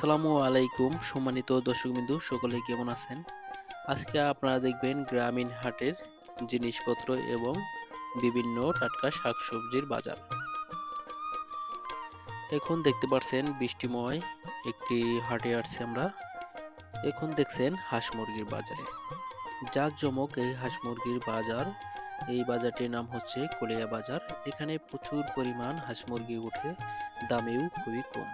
আসসালামু আলাইকুম সম্মানিত দর্শকবিন্দু সকলে কেমন আছেন? আজকে আপনারা দেখবেন গ্রামীণ হাটের জিনিসপত্র এবং বিভিন্ন টাটকা শাকসবজির বাজার। এখন দেখতে পাচ্ছেন বৃষ্টিময় একটি হাটে আসছে আমরা। এখন দেখছেন হাঁস মুরগির বাজারে। জাঁকজমক এই হাঁস মুরগির বাজার। এই বাজারটির নাম হচ্ছে কলিয়া বাজার। এখানে প্রচুর পরিমাণ হাঁস মুরগি উঠে, দামেও খুবই কম।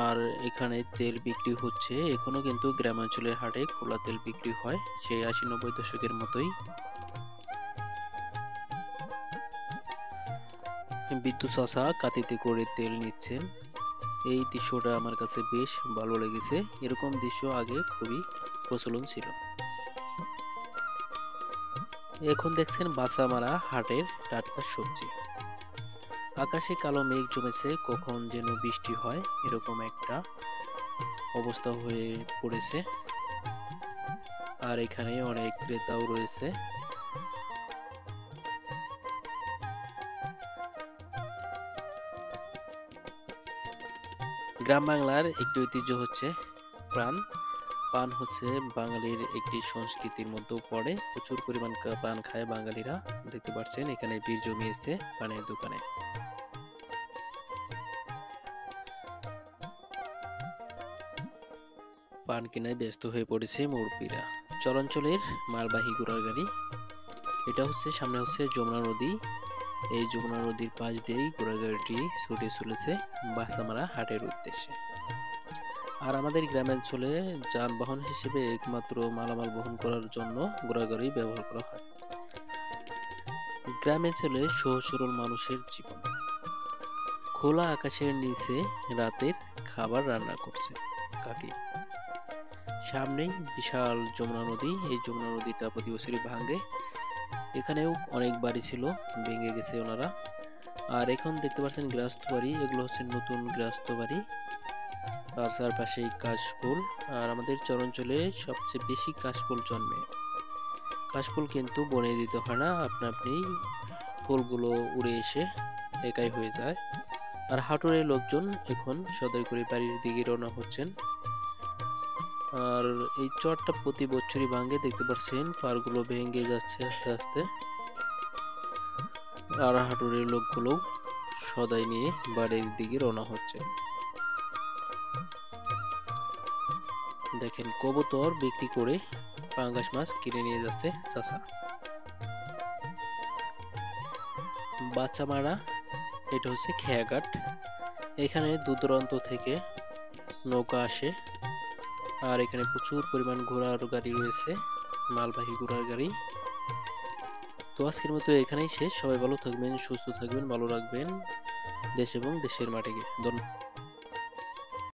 আর এখানে তেল বিক্রি হচ্ছে। এখনো কিন্তু গ্রামাঞ্চলের হাটে খোলা তেল বিক্রি হয় সেই ৮০-৯০ দশকের মতোই। বিদ্যুৎ চাচা কাতিতে করে তেল নিচ্ছেন। এই দৃশ্যটা আমার কাছে বেশ ভালো লেগেছে। এরকম দৃশ্য আগে খুবই প্রচলন ছিল। এখন দেখছেন বাছামারা হাটের টাটকা সবজি। আকাশে কালো মেঘ জমেছে, কখন যেন বৃষ্টি হয় এরকম একটা অবস্থা হয়ে পড়েছে। আর এখানে অনেক ক্রেতাও রয়েছে। গ্রাম বাংলার একটি ঐতিহ্য হচ্ছে পান। পান হচ্ছে বাঙালির একটি সংস্কৃতির মধ্যেও পড়ে। প্রচুর পরিমাণ পান খায় বাঙালিরা। দেখতে পাচ্ছেন এখানে ভিড় জমিয়েছে পানের দোকানে। পান কেনায় ব্যস্ত হয়ে পড়েছে মুরব্বীরা। চরাঞ্চলের মালবাহী ঘোড়ার গাড়ি। এটা হচ্ছে সামনে হচ্ছে যমুনা নদী। এই যমুনা নদীর পাশ দিয়েই ঘোড়ার গাড়িটি ছুটে চলেছে বাছামারা হাটের উদ্দেশ্যে। আর আমাদের গ্রামাঞ্চলে যানবাহন হিসেবে একমাত্র মালামাল বহন করার জন্য ঘোড়াগাড়ি ব্যবহার করা হয়। গ্রামাঞ্চলে সহজ সরল মানুষের জীবন। খোলা আকাশের নিচে রাতের খাবার রান্না করছে কাকি। সামনেই বিশাল যমুনা নদী। এই যমুনা নদীটা প্রতি বছরই ভাঙে। এখানেও অনেক বাড়ি ছিল, ভেঙে গেছে ওনারা। আর এখন দেখতে পাচ্ছেন গৃহস্থ বাড়ি। এগুলো হচ্ছে নতুন গৃহস্থ বাড়ি। আর চারপাশেই কাশফুল। আর আমাদের চরাঞ্চলে সবচেয়ে বেশি কাশফুল জন্মে। কাশফুল কিন্তু বনে দিতে হয় না, আপনি ফুলগুলো উড়ে এসে একাই হয়ে যায়। আর হাটুরের লোকজন এখন সদয় করে বাড়ির দিকে রওনা হচ্ছেন। আর এই চরটা প্রতি বছরই ভাঙে, দেখতে পাচ্ছেন পাড়গুলো ভেঙে যাচ্ছে আস্তে আস্তে। আর হাটুরের লোকগুলো সদাই নিয়ে বাড়ির দিকে রওনা হচ্ছে। দেখেন কবুতর বিক্রি করে পাঙ্গাস মাছ কিনে নিয়ে যাচ্ছে চাচা। বাচ্চামারা এটা হচ্ছে খেয়াঘাট। এখানে দূর দূরান্ত থেকে নৌকা আসে। আর এখানে প্রচুর পরিমাণ ঘোড়ার গাড়ি রয়েছে, মালবাহী ঘোড়ার গাড়ি। তো আজকের মতো এখানেই শেষ। সবাই ভালো থাকবেন, সুস্থ থাকবেন, ভালো রাখবেন দেশ এবং দেশের মাটিকে। ধন্যবাদ।